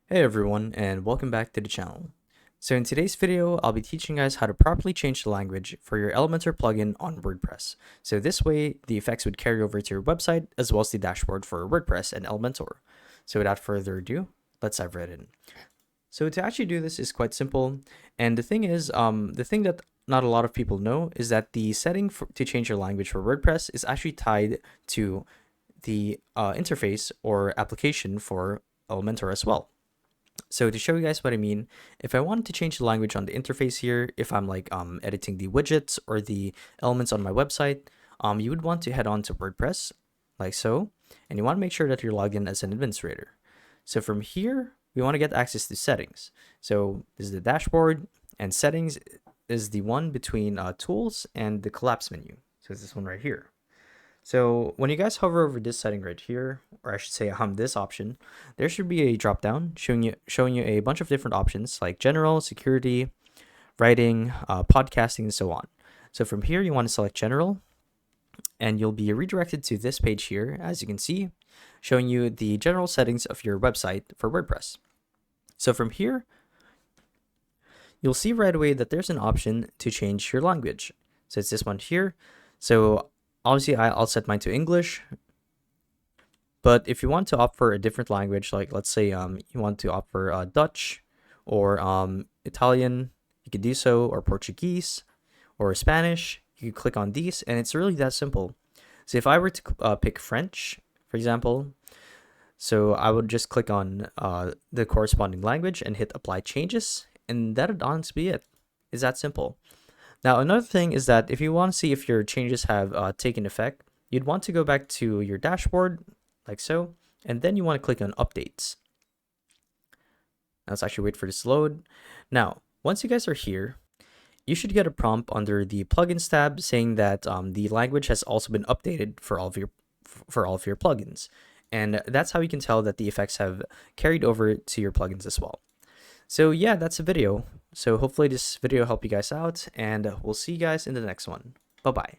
Hey everyone, and welcome back to the channel. So in today's video, I'll be teaching you guys how to properly change the language for your Elementor plugin on WordPress. So this way, the effects would carry over to your website as well as the dashboard for WordPress and Elementor. So without further ado, let's dive right in. So to actually do this is quite simple, and the thing is, the thing that not a lot of people know is that the setting to change your language for WordPress is actually tied to the interface or application for Elementor as well. So to show you guys what I mean, if I wanted to change the language on the interface here, if I'm like editing the widgets or the elements on my website, you would want to head on to WordPress like so, and you want to make sure that you're logged in as an administrator. So from here, we want to get access to settings. So this is the dashboard, and settings is the one between tools and the collapse menu. So it's this one right here. So when you guys hover over this setting right here, or I should say this option, there should be a drop down showing you a bunch of different options like general, security, writing, podcasting, and so on. So from here, you want to select general, and you'll be redirected to this page here, as you can see, showing you the general settings of your website for WordPress. So from here, you'll see right away that there's an option to change your language. So it's this one here. So obviously, I'll set mine to English. But if you want to opt for a different language, like let's say you want to opt for Dutch or Italian, you could do so, or Portuguese or Spanish. You can click on these, and it's really that simple. So if I were to pick French, for example, so I would just click on the corresponding language and hit Apply Changes, and that would honestly be it. It's that simple. Now, another thing is that if you want to see if your changes have taken effect, you'd want to go back to your dashboard, like so, and then you want to click on Updates. Now, let's actually wait for this to load. Now, once you guys are here, you should get a prompt under the Plugins tab saying that the language has also been updated for all of your plugins. And that's how you can tell that the effects have carried over to your plugins as well. So yeah, that's the video. So hopefully this video helped you guys out, and we'll see you guys in the next one. Bye-bye.